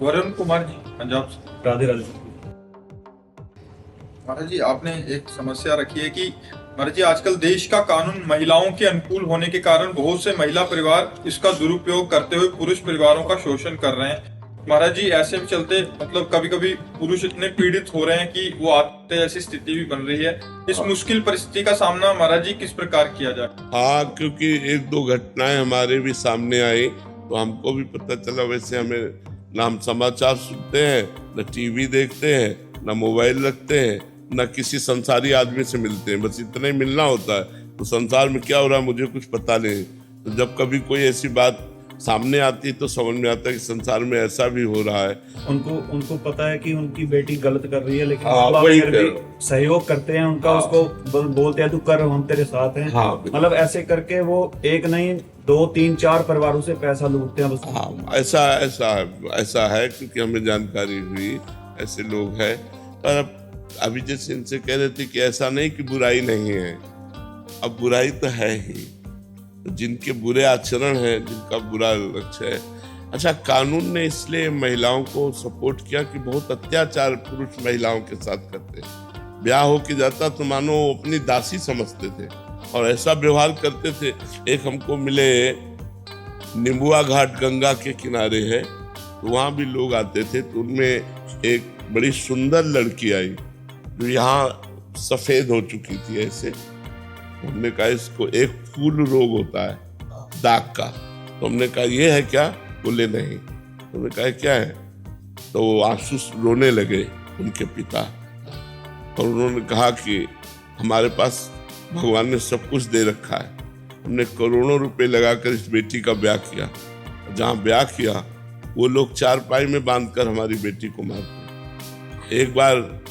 वरुण कुमार जी, पंजाब से। राधे राधे। महाराज जी, आपने एक समस्या रखी है कि महाराज जी आजकल देश का कानून महिलाओं के अनुकूल होने के कारण बहुत से महिला परिवार इसका दुरुपयोग करते हुए पुरुष परिवारों का शोषण कर रहे हैं। महाराज जी ऐसे में चलते मतलब कभी कभी पुरुष इतने पीड़ित हो रहे हैं कि वो आत्महत्या जैसी स्थिति भी बन रही है। इस मुश्किल परिस्थिति का सामना महाराज जी किस प्रकार किया जाए? हाँ, क्योंकि एक दो घटनाएं हमारे भी सामने आई तो हमको भी पता चला। वैसे हमें ना हम समाचार सुनते हैं, न टीवी देखते हैं, न मोबाइल रखते हैं, न किसी संसारी आदमी से मिलते हैं। बस इतना ही मिलना होता है। तो संसार में क्या हो रहा है मुझे कुछ पता नहीं। तो जब कभी कोई ऐसी बात सामने आती है तो समझ में आता है कि संसार में ऐसा भी हो रहा है। उनको पता है कि उनकी बेटी गलत कर रही है, लेकिन हाँ, बाबा वही फिर भी सहयोग करते हैं उनका। हाँ, उसको बोलते हैं तू कर, हम तेरे साथ हैं। हाँ, मतलब ऐसे करके वो एक नहीं 2 3 4 परिवारों से पैसा लूटते हैं बस। हाँ, ऐसा है क्योंकि हमें जानकारी हुई ऐसे लोग हैं। पर अभी जैसे इनसे कह रहे थे कि ऐसा नहीं कि बुराई नहीं है, अब बुराई तो है ही। जिनके बुरे आचरण हैं, जिनका बुरा लक्ष्य है। अच्छा, कानून ने इसलिए महिलाओं को सपोर्ट किया कि बहुत अत्याचार पुरुष महिलाओं के साथ करते हैं। ब्याह हो के जाता तो मानो अपनी दासी समझते थे और ऐसा व्यवहार करते थे। एक हमको मिले, निम्बुआ घाट गंगा के किनारे है, तो वहाँ भी लोग आते थे। तो उनमें एक बड़ी सुंदर लड़की आई जो यहाँ सफेद हो चुकी थी ऐसे। हमने कहा इसको एक फूल रोग होता है, दाग का। तो हमने कहा ये है क्या? बोले नहीं। तो हमने कहा क्या है? तो वो आंसू रोने लगे उनके पिता, और उन्होंने कहा कि हमारे पास भगवान ने सब कुछ दे रखा है। हमने करोड़ों रुपए लगाकर इस बेटी का ब्याह किया। जहाँ ब्याह किया वो लोग चारपाई में बांधकर हमारी बेटी को मारते। एक बार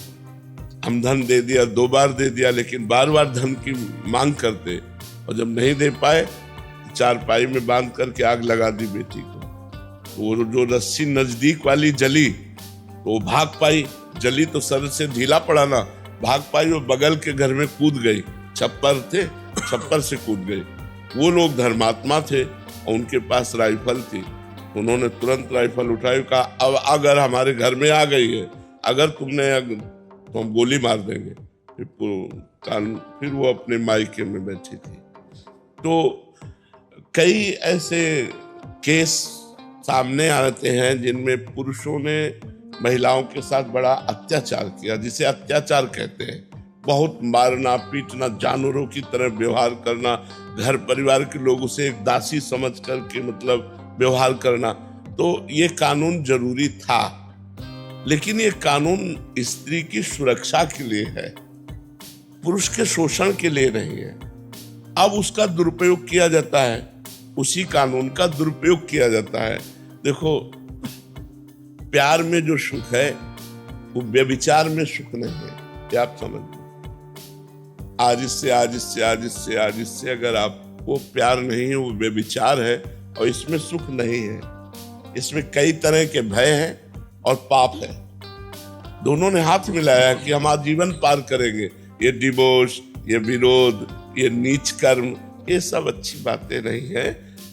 हम धन दे दिया, 2 बार दे दिया, लेकिन बार बार धन की मांग करते, और जब नहीं दे पाए चारपाई में बांध करके आग लगा दी बेटी को। वो जो रस्सी नजदीक वाली जली तो वो भाग पाई, जली तो सर से ढीला पड़ा ना, भाग पाई। वो बगल के घर में कूद गई, छप्पर थे, छप्पर से कूद गई। वो लोग धर्मात्मा थे और उनके पास राइफल थी। उन्होंने तुरंत राइफल उठाई, कहा अब अगर हमारे घर में आ गई है, अगर तुमने तो हम गोली मार देंगे। फिर वो अपने मायके में बैठी थी। तो कई ऐसे केस सामने आते हैं जिनमें पुरुषों ने महिलाओं के साथ बड़ा अत्याचार किया, जिसे अत्याचार कहते हैं। बहुत मारना पीटना, जानवरों की तरह व्यवहार करना, घर परिवार के लोगों से एक दासी समझ करके मतलब व्यवहार करना। तो ये कानून जरूरी था, लेकिन ये कानून स्त्री की सुरक्षा के लिए है, पुरुष के शोषण के लिए नहीं है। अब उसका दुरुपयोग किया जाता है, उसी कानून का दुरुपयोग किया जाता है। देखो, प्यार में जो सुख है वो व्यभिचार में सुख नहीं है, ये आप समझ लो। आज इससे अगर आपको प्यार नहीं है, वो व्यभिचार है, और इसमें सुख नहीं है। इसमें कई तरह के भय हैं और पाप है। दोनों ने हाथ मिलाया कि हम आजीवन पार करेंगे। ये डिवोर्स, ये विरोध, ये नीच कर्म, ये सब अच्छी बातें नहीं है।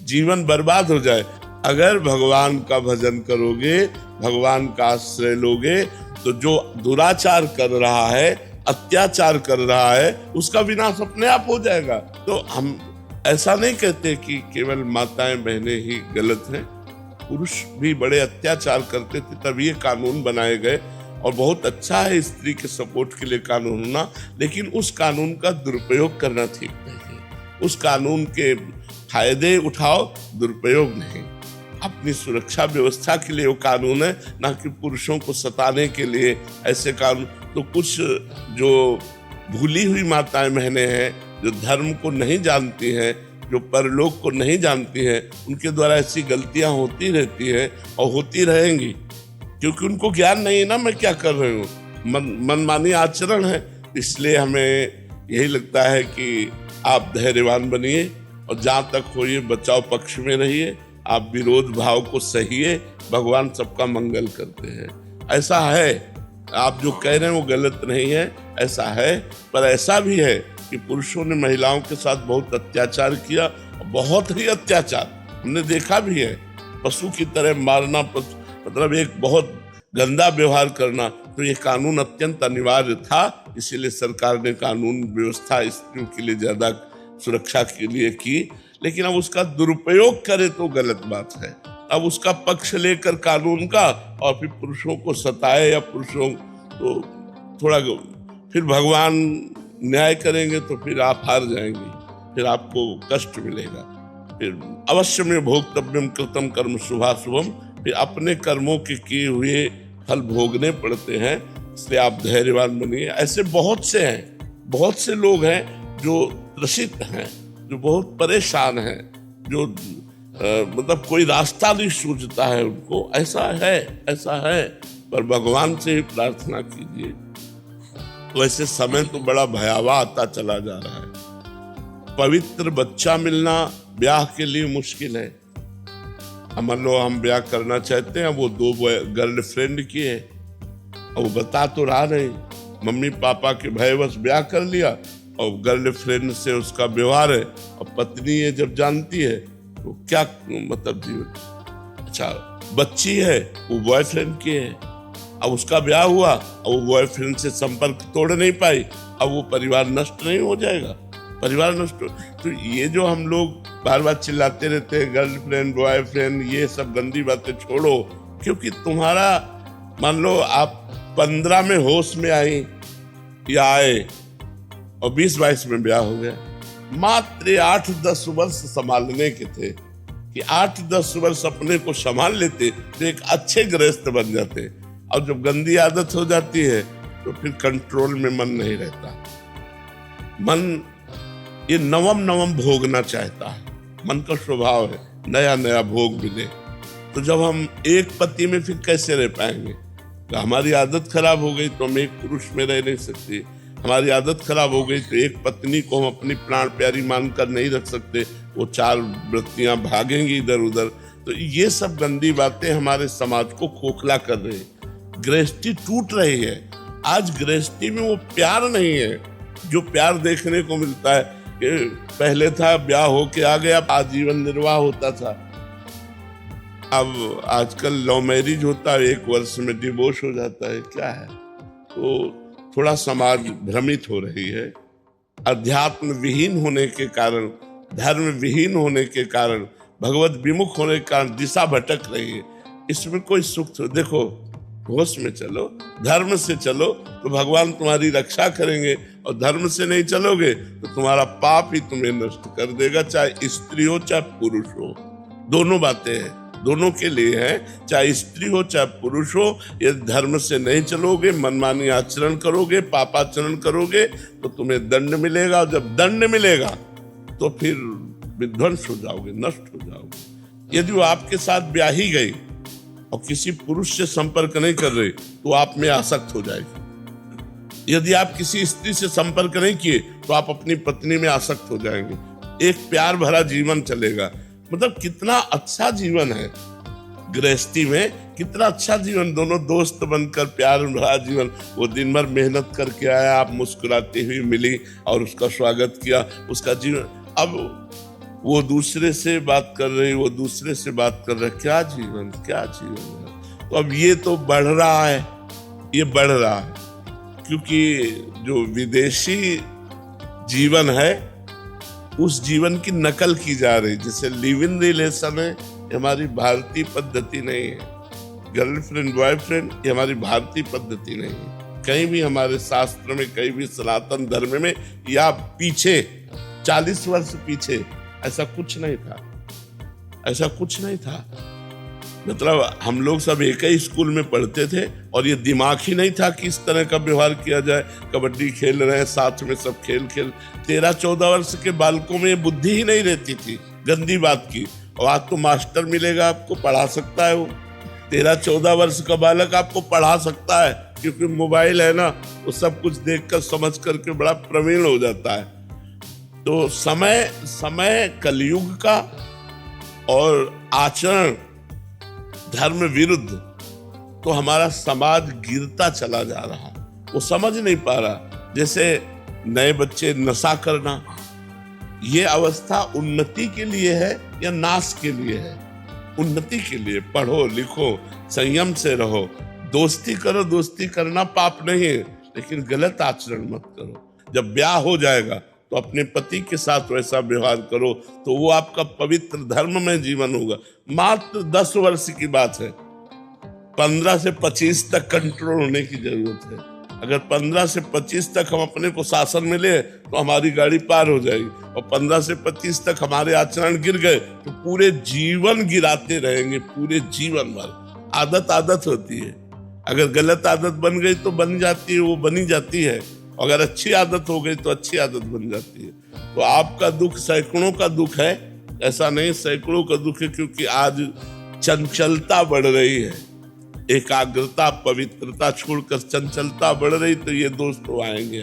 जीवन बर्बाद हो जाए। अगर भगवान का भजन करोगे, भगवान का आश्रय लोगे, तो जो दुराचार कर रहा है, अत्याचार कर रहा है, उसका विनाश अपने आप हो जाएगा। तो हम ऐसा नहीं कहते कि केवल माताएं बहनें ही गलत हैं। पुरुष भी बड़े अत्याचार करते थे, तब ये कानून बनाए गए। और बहुत अच्छा है स्त्री के सपोर्ट के लिए कानून होना, लेकिन उस कानून का दुरुपयोग करना ठीक नहीं है। उस कानून के फायदे उठाओ, दुरुपयोग नहीं। अपनी सुरक्षा व्यवस्था के लिए वो कानून है, ना कि पुरुषों को सताने के लिए ऐसे कानून। तो कुछ जो भूली हुई माताएं बहनें हैं, जो धर्म को नहीं जानती हैं, जो परलोक को नहीं जानती हैं, उनके द्वारा ऐसी गलतियां होती रहती हैं और होती रहेंगी, क्योंकि उनको ज्ञान नहीं है ना मैं क्या कर रही हूँ। मनमानी आचरण है। इसलिए हमें यही लगता है कि आप धैर्यवान बनिए और जहाँ तक हो ये बचाव पक्ष में रहिए। आप विरोध भाव को सहिए, भगवान सबका मंगल करते हैं। ऐसा है, आप जो कह रहे हैं वो गलत नहीं है, ऐसा है। पर ऐसा भी है कि पुरुषों ने महिलाओं के साथ बहुत अत्याचार किया, बहुत ही अत्याचार हमने देखा भी है। पशु की तरह मारना, मतलब एक बहुत गंदा व्यवहार करना, तो ये कानून अत्यंत अनिवार्य था। इसीलिए सरकार ने कानून व्यवस्था स्त्रियों के लिए ज्यादा सुरक्षा के लिए की। लेकिन अब उसका दुरुपयोग करे तो गलत बात है। अब उसका पक्ष लेकर कानून का और फिर पुरुषों को सताए या पुरुषों तो थोड़ा, फिर भगवान न्याय करेंगे तो फिर आप हार जाएंगे, फिर आपको कष्ट मिलेगा। फिर अवश्य में भोक्तव्यम कृतम कर्म शुभाशुभम, फिर अपने कर्मों के किए हुए फल भोगने पड़ते हैं। इसलिए आप धैर्यवान बनिए। ऐसे बहुत से हैं, बहुत से लोग हैं जो त्रसित हैं, जो बहुत परेशान हैं, जो मतलब कोई रास्ता नहीं सूझता है उनको। ऐसा है, पर भगवान से ही प्रार्थना कीजिए। वैसे समय तो बड़ा भयावह आता चला जा रहा है। पवित्र बच्चा मिलना ब्याह के लिए मुश्किल है। मान लो हम ब्याह करना चाहते हैं, वो 2 गर्लफ्रेंड की है और वो बता तो रहा नहीं, मम्मी पापा के भयवश ब्याह कर लिया और गर्लफ्रेंड से उसका व्यवहार है और पत्नी ये जब जानती है तो क्या मतलब जीवन। अच्छा, बच्ची है वो बॉयफ्रेंड की है, अब उसका ब्याह हुआ और वो बॉयफ्रेंड से संपर्क तोड़ नहीं पाई, अब वो परिवार नष्ट नहीं हो जाएगा? परिवार नष्ट। तो ये जो हम लोग बार बार चिल्लाते रहते हैं गर्लफ्रेंड बॉयफ्रेंड, ये सब गंदी बातें छोड़ो। क्योंकि तुम्हारा मान लो आप 15 में होश में आई या आए और 20-22 में ब्याह हो गया, मात्र 8-10 वर्ष संभालने के थे कि 8-10 वर्ष अपने को संभाल लेते तो एक अच्छे गृहस्थ बन जाते। और जब गंदी आदत हो जाती है तो फिर कंट्रोल में मन नहीं रहता। मन ये नवम भोगना चाहता है, मन का स्वभाव है नया नया भोग मिले। तो जब हम एक पति में फिर कैसे रह पाएंगे? तो हमारी आदत खराब हो गई तो हम एक पुरुष में रह नहीं सकते। हमारी आदत खराब हो गई तो एक पत्नी को हम अपनी प्राण प्यारी मानकर नहीं रख सकते, वो 4 वृत्तियां भागेंगी इधर उधर। तो ये सब गंदी बातें हमारे समाज को खोखला कर रही है, गृहस्थी टूट रही है। आज गृहस्थी में वो प्यार नहीं है जो प्यार देखने को मिलता है कि पहले था ब्याह होके आ गया आजीवन निर्वाह होता था। अब आजकल लव मैरिज होता है, 1 वर्ष में डिवोर्स हो जाता है। क्या है? तो थोड़ा समाज भ्रमित हो रही है। अध्यात्म विहीन होने के कारण, धर्म विहीन होने के कारण, भगवत विमुख होने के कारण दिशा भटक रही है। इसमें कोई सुख देखो, होश में चलो, धर्म से चलो तो भगवान तुम्हारी रक्षा करेंगे, और धर्म से नहीं चलोगे तो तुम्हारा पाप ही तुम्हें नष्ट कर देगा। चाहे स्त्री हो चाहे पुरुष हो, दोनों बातें हैं, दोनों के लिए है। चाहे स्त्री हो चाहे पुरुष हो, यदि धर्म से नहीं चलोगे, मनमानी आचरण करोगे, पापाचरण करोगे तो तुम्हें दंड मिलेगा। और जब दंड मिलेगा तो फिर विध्वंस हो जाओगे, नष्ट हो जाओगे। यदि वो आपके साथ ब्याही गई और किसी पुरुष से संपर्क नहीं कर रही तो आप में आसक्त हो जाएगी। यदि आप किसी स्त्री से संपर्क नहीं किए तो आप अपनी पत्नी में आसक्त हो जाएंगे। एक प्यार भरा जीवन चलेगा। मतलब कितना अच्छा जीवन है गृहस्थी में, कितना अच्छा जीवन, दोनों दोस्त बनकर प्यार भरा जीवन। वो दिन भर मेहनत करके आया, आप मुस्कुराती हुई मिली और उसका स्वागत किया, उसका जीवन। अब वो दूसरे से बात कर रही, वो दूसरे से बात कर रहा, क्या जीवन है। तो अब ये तो बढ़ रहा है, ये बढ़ रहा है, क्योंकि जो विदेशी जीवन है उस जीवन की नकल की जा रही। जैसे लिव इन रिलेशन है, हमारी भारतीय पद्धति नहीं है। गर्लफ्रेंड बॉयफ्रेंड ये हमारी भारतीय पद्धति नहीं है। कहीं भी हमारे शास्त्र में, कहीं भी सनातन धर्म में या पीछे 40 वर्ष पीछे ऐसा कुछ नहीं था, ऐसा कुछ नहीं था। मतलब हम लोग सब एक ही स्कूल में पढ़ते थे और ये दिमाग ही नहीं था कि इस तरह का व्यवहार किया जाए। कबड्डी खेल रहे हैं साथ में, सब खेल 13-14 वर्ष के बालकों में ये बुद्धि ही नहीं रहती थी गंदी बात की। और आज तो मास्टर मिलेगा, आपको पढ़ा सकता है। वो 13-14 वर्ष का बालक आपको पढ़ा सकता है, क्योंकि मोबाइल है ना, वो सब कुछ देखकर समझ करके बड़ा प्रवीण हो जाता है। तो समय कलयुग का और आचरण धर्म विरुद्ध, तो हमारा समाज गिरता चला जा रहा। वो समझ नहीं पा रहा। जैसे नए बच्चे नशा करना, ये अवस्था उन्नति के लिए है या नाश के लिए है? उन्नति के लिए पढ़ो लिखो, संयम से रहो, दोस्ती करो, दोस्ती करना पाप नहीं है, लेकिन गलत आचरण मत करो। जब ब्याह हो जाएगा तो अपने पति के साथ वैसा व्यवहार करो, तो वो आपका पवित्र धर्म में जीवन होगा। मात्र 10 वर्ष की बात है, 15 से 25 तक कंट्रोल होने की जरूरत है। अगर 15 से 25 तक हम अपने को शासन में ले तो हमारी गाड़ी पार हो जाएगी, और 15 से 25 तक हमारे आचरण गिर गए तो पूरे जीवन गिराते रहेंगे, पूरे जीवन भर। आदत आदत होती है, अगर गलत आदत बन गई तो बन जाती है, वो बनी जाती है। अगर अच्छी आदत हो गई तो अच्छी आदत बन जाती है। तो आपका दुख सैकड़ों का दुख है, ऐसा नहीं सैकड़ों का दुख है, क्योंकि आज चंचलता बढ़ रही है। एकाग्रता पवित्रता छोड़कर चंचलता बढ़ रही, तो ये दोस्त तो आएंगे।